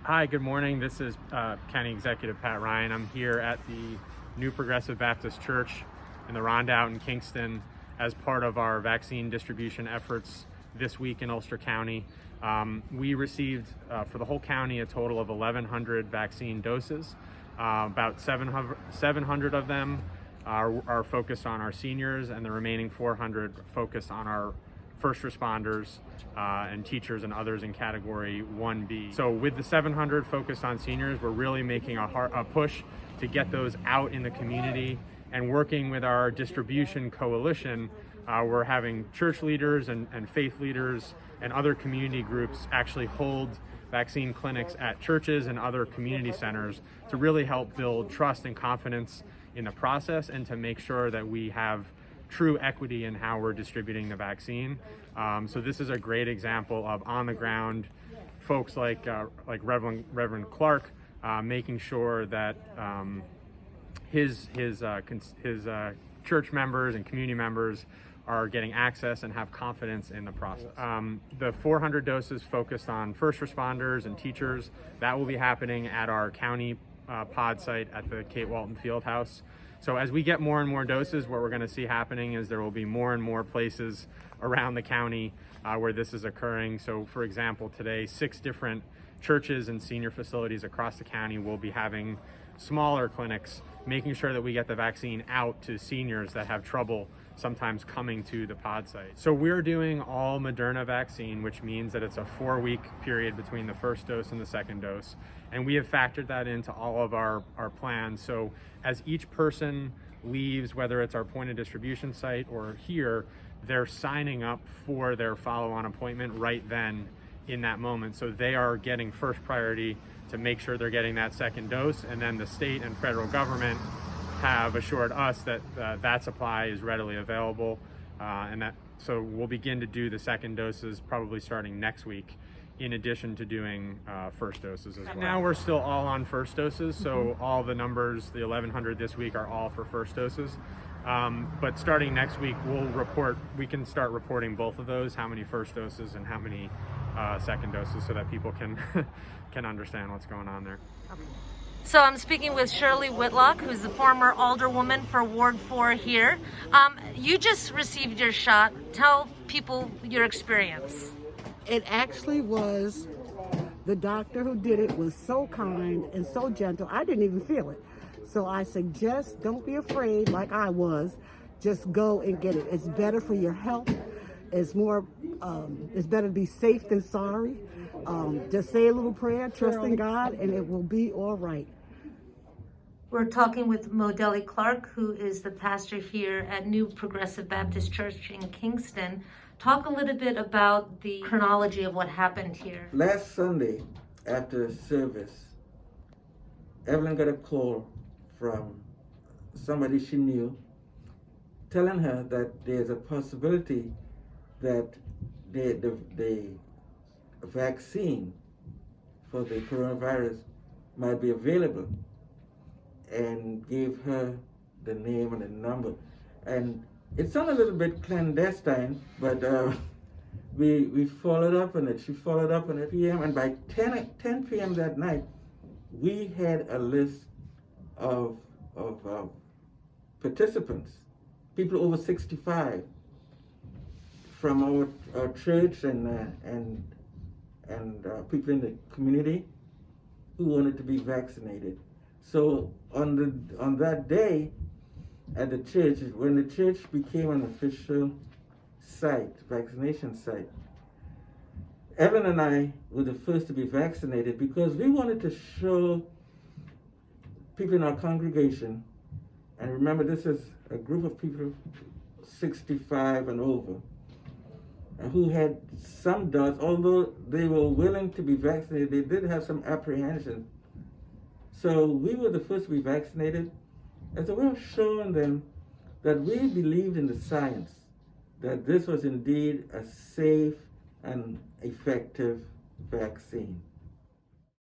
Hi, good morning. This is County Executive Pat Ryan. I'm here at the New Progressive Baptist Church in the Rondout in Kingston as part of our vaccine distribution efforts this week in Ulster County. We received for the whole county a total of 1,100 vaccine doses. About 700 of them are focused on our seniors, and the remaining 400 focus on our first responders and teachers and others in category 1B. So with the 700 focused on seniors, we're really making a push to get those out in the community, and working with our distribution coalition, we're having church leaders and faith leaders and other community groups actually hold vaccine clinics at churches and other community centers to really help build trust and confidence in the process, and to make sure that we have true equity in how we're distributing the vaccine. So this is a great example of on the ground folks like Reverend Clark making sure that his church members and community members are getting access and have confidence in the process. The 400 doses focused on first responders and teachers, that will be happening at our county pod site at the Kate Walton Fieldhouse. So as we get more and more doses, what we're going to see happening is there will be more and more places around the county where this is occurring. So for example, today, 6 different churches and senior facilities across the county will be having smaller clinics, making sure that we get the vaccine out to seniors that have trouble sometimes coming to the pod site. So we're doing all Moderna vaccine, which means that it's a 4-week period between the first dose and the second dose. And we have factored that into all of our plans. So as each person leaves, whether it's our point of distribution site or here, they're signing up for their follow-on appointment right then in that moment. So they are getting first priority to make sure they're getting that second dose. And then the state and federal government have assured us that that supply is readily available, so we'll begin to do the second doses probably starting next week, in addition to doing first doses as well. Now we're still all on first doses, so all the numbers, the 1,100 this week, are all for first doses. But starting next week, we can start reporting both of those, how many first doses and how many second doses, so that people can can understand what's going on there. Okay. So I'm speaking with Shirley Whitlock, who's the former alderwoman for Ward 4 here. You just received your shot. Tell people your experience. It actually was, the doctor who did it was so kind and so gentle. I didn't even feel it. So I suggest, don't be afraid like I was. Just go and get it. It's better for your health. It's better to be safe than sorry. Just say a little prayer, trust in God, and it will be all right. We're talking with Michele Clark, who is the pastor here at New Progressive Baptist Church in Kingston. Talk a little bit about the chronology of what happened here. Last Sunday, after service, Evelyn got a call from somebody she knew telling her that there's a possibility that the vaccine for the coronavirus might be available, and gave her the name and the number. And it sounded a little bit clandestine, but we followed up on it. She followed up on it p.m. and by 10 p.m. that night, we had a list of participants, people over 65, from our church and people in the community who wanted to be vaccinated. So on that day at the church, when the church became an official site, vaccination site, Evelyn and I were the first to be vaccinated, because we wanted to show people in our congregation, and remember this is a group of people 65 and over, who had some doubts. Although they were willing to be vaccinated, they did have some apprehension. So we were the first to be vaccinated as a way of showing them that we believed in the science, that this was indeed a safe and effective vaccine.